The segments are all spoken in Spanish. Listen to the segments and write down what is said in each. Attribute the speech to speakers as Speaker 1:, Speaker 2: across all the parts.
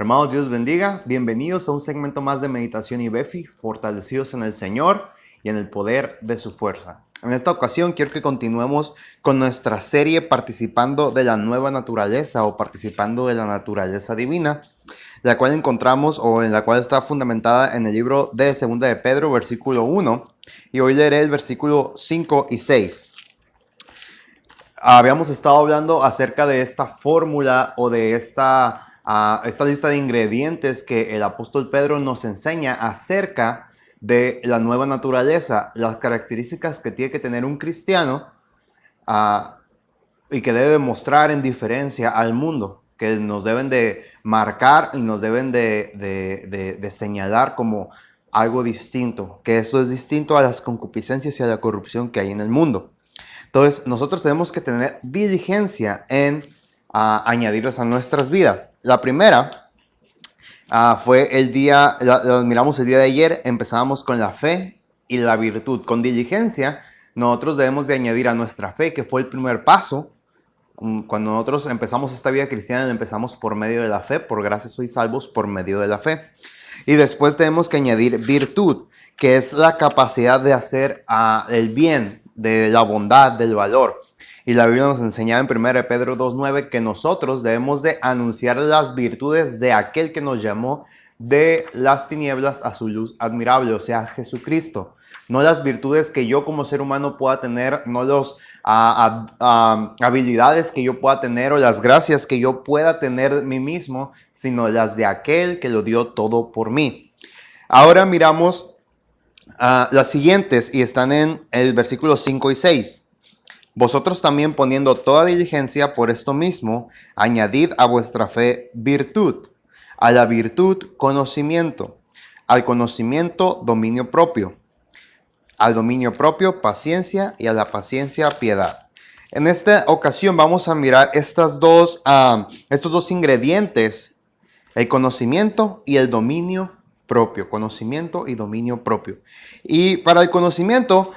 Speaker 1: Hermanos, Dios bendiga. Bienvenidos a un segmento más de Meditación y Befi, fortalecidos en el Señor y en el poder de su fuerza. En esta ocasión quiero que continuemos con nuestra serie participando de la nueva naturaleza o participando de la naturaleza divina, la cual encontramos o en la cual está fundamentada en el libro de 2 de Pedro, versículo 1, y hoy leeré el versículo 5 y 6. Habíamos estado hablando acerca de esta fórmula o de esta lista de ingredientes que el apóstol Pedro nos enseña acerca de la nueva naturaleza, las características que tiene que tener un cristiano y que debe mostrar en diferencia al mundo, que nos deben de marcar y nos deben de señalar como algo distinto, que eso es distinto a las concupiscencias y a la corrupción que hay en el mundo. Entonces, nosotros tenemos que tener diligencia en añadirlas a nuestras vidas. La primera fue el día, lo miramos el día de ayer, empezábamos con la fe y la virtud. Con diligencia, nosotros debemos de añadir a nuestra fe, que fue el primer paso. Cuando nosotros empezamos esta vida cristiana, empezamos por medio de la fe, por gracia sois salvos por medio de la fe. Y después tenemos que añadir virtud, que es la capacidad de hacer el bien, de la bondad, del valor. Y la Biblia nos enseñaba en 1 Pedro 2:9 que nosotros debemos de anunciar las virtudes de aquel que nos llamó de las tinieblas a su luz admirable, o sea, Jesucristo. No las virtudes que yo como ser humano pueda tener, no las habilidades que yo pueda tener o las gracias que yo pueda tener de mí mismo, sino las de aquel que lo dio todo por mí. Ahora miramos las siguientes y están en el versículo 5 y 6. Vosotros también poniendo toda diligencia por esto mismo, añadid a vuestra fe virtud, a la virtud conocimiento, al conocimiento dominio propio, al dominio propio paciencia y a la paciencia piedad. En esta ocasión vamos a mirar estos dos ingredientes, el conocimiento y el dominio propio, conocimiento y dominio propio. Y para el conocimiento,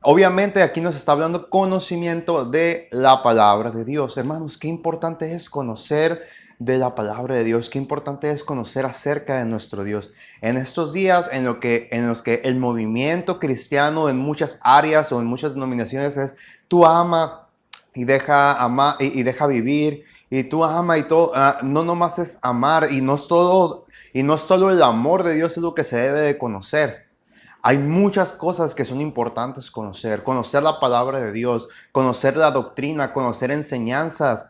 Speaker 1: obviamente aquí nos está hablando conocimiento de la palabra de Dios. Hermanos, qué importante es conocer de la palabra de Dios, qué importante es conocer acerca de nuestro Dios. En estos días en los que el movimiento cristiano en muchas áreas o en muchas denominaciones es tú ama y deja amar y deja vivir, y tú ama y todo, no nomás es amar y no es todo, y no solo el amor de Dios es lo que se debe de conocer. Hay muchas cosas que son importantes conocer la palabra de Dios, conocer la doctrina, conocer enseñanzas,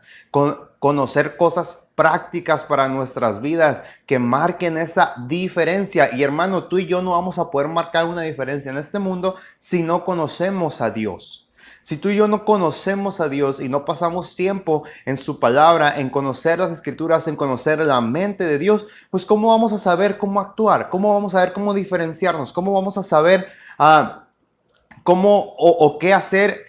Speaker 1: conocer cosas prácticas para nuestras vidas que marquen esa diferencia. Y hermano, tú y yo no vamos a poder marcar una diferencia en este mundo si no conocemos a Dios. Si tú y yo no conocemos a Dios y no pasamos tiempo en su palabra, en conocer las escrituras, en conocer la mente de Dios, pues ¿cómo vamos a saber cómo actuar? ¿Cómo vamos a saber cómo diferenciarnos? ¿Cómo vamos a saber cómo o qué hacer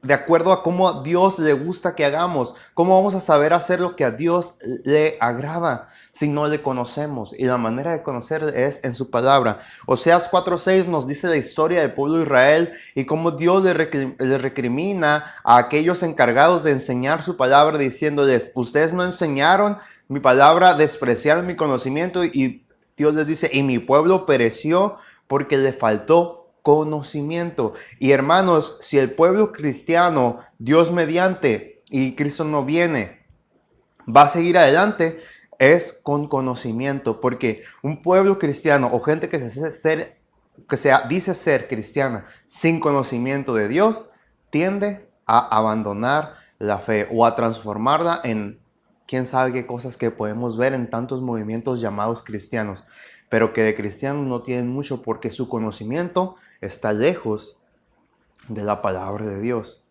Speaker 1: de acuerdo a cómo a Dios le gusta que hagamos? ¿Cómo vamos a saber hacer lo que a Dios le agrada si no le conocemos? Y la manera de conocer es en su palabra. Oseas 4:6 nos dice la historia del pueblo de Israel y cómo Dios le recrimina a aquellos encargados de enseñar su palabra diciéndoles, ustedes no enseñaron mi palabra, despreciaron mi conocimiento, y Dios les dice, y mi pueblo pereció porque le faltó conocimiento. Y hermanos, si el pueblo cristiano, Dios mediante, y Cristo no viene, va a seguir adelante, es con conocimiento, porque un pueblo cristiano o gente que dice ser cristiana sin conocimiento de Dios, tiende a abandonar la fe o a transformarla en quién sabe qué cosas que podemos ver en tantos movimientos llamados cristianos, pero que de cristianos no tienen mucho porque su conocimiento está lejos de la palabra de Dios.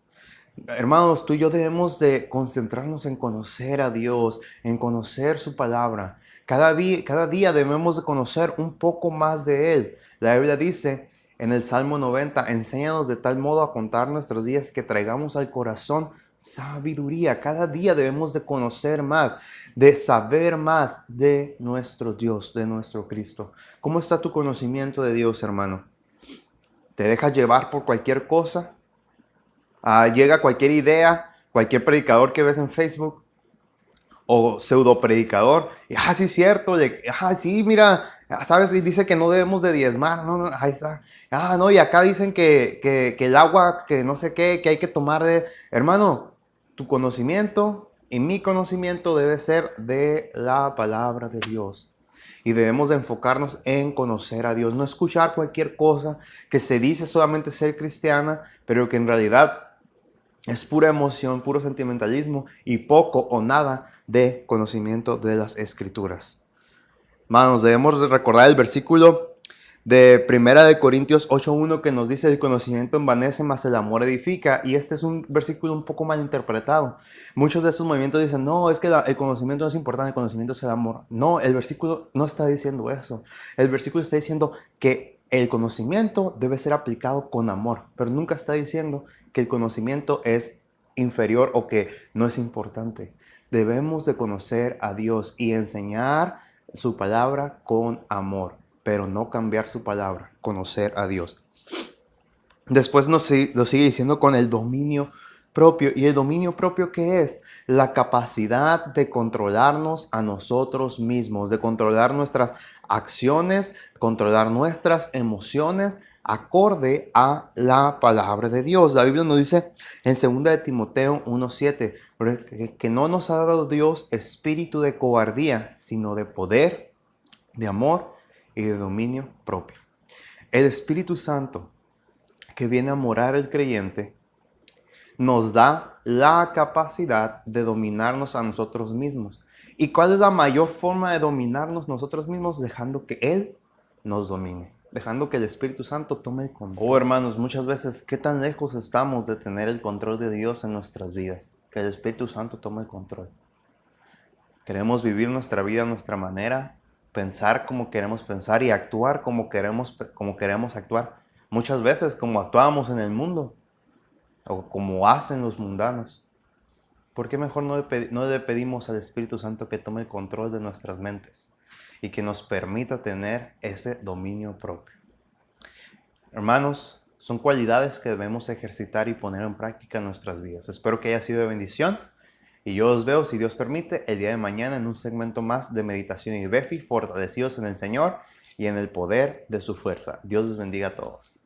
Speaker 1: Hermanos, tú y yo debemos de concentrarnos en conocer a Dios, en conocer su palabra. Cada día debemos de conocer un poco más de Él. La Biblia dice en el Salmo 90, enséñanos de tal modo a contar nuestros días que traigamos al corazón sabiduría. Cada día debemos de conocer más, de saber más de nuestro Dios, de nuestro Cristo. ¿Cómo está tu conocimiento de Dios, hermano? ¿Te dejas llevar por cualquier cosa? Llega cualquier idea, cualquier predicador que ves en Facebook, o pseudo predicador. Sí, es cierto. Sí, mira, ¿sabes? Y dice que no debemos de diezmar. No, no, ahí está. No, y acá dicen que el agua, que no sé qué, que hay que tomar de... Hermano, tu conocimiento y mi conocimiento debe ser de la palabra de Dios. Y debemos de enfocarnos en conocer a Dios, no escuchar cualquier cosa que se dice solamente ser cristiana, pero que en realidad es pura emoción, puro sentimentalismo y poco o nada de conocimiento de las Escrituras. Hermanos, debemos de recordar el versículo de Primera de Corintios 8:1 que nos dice: el conocimiento envanece, mas el amor edifica. Y este es un versículo un poco mal interpretado. Muchos de estos movimientos dicen: no, es que el conocimiento no es importante, el conocimiento es el amor. No, el versículo no está diciendo eso. El versículo está diciendo que el conocimiento debe ser aplicado con amor, pero nunca está diciendo que el conocimiento es inferior o que no es importante. Debemos de conocer a Dios y enseñar su palabra con amor, pero no cambiar su palabra, conocer a Dios. Después lo sigue diciendo con el dominio propio. ¿Y el dominio propio qué es? La capacidad de controlarnos a nosotros mismos, de controlar nuestras acciones, controlar nuestras emociones acorde a la palabra de Dios. La Biblia nos dice en 2 de Timoteo 1:7 que no nos ha dado Dios espíritu de cobardía, sino de poder, de amor y de dominio propio. El Espíritu Santo que viene a morar el creyente nos da la capacidad de dominarnos a nosotros mismos. ¿Y cuál es la mayor forma de dominarnos nosotros mismos? Dejando que Él nos domine, dejando que el Espíritu Santo tome el control. Oh, hermanos, muchas veces, ¿qué tan lejos estamos de tener el control de Dios en nuestras vidas? Que el Espíritu Santo tome el control. Queremos vivir nuestra vida a nuestra manera, pensar como queremos pensar y actuar como queremos actuar. Muchas veces como actuábamos en el mundo o como hacen los mundanos. ¿Por qué mejor no le pedimos al Espíritu Santo que tome el control de nuestras mentes y que nos permita tener ese dominio propio? Hermanos, son cualidades que debemos ejercitar y poner en práctica en nuestras vidas. Espero que haya sido de bendición y yo os veo, si Dios permite, el día de mañana en un segmento más de Meditación y Befi, fortalecidos en el Señor y en el poder de su fuerza. Dios les bendiga a todos.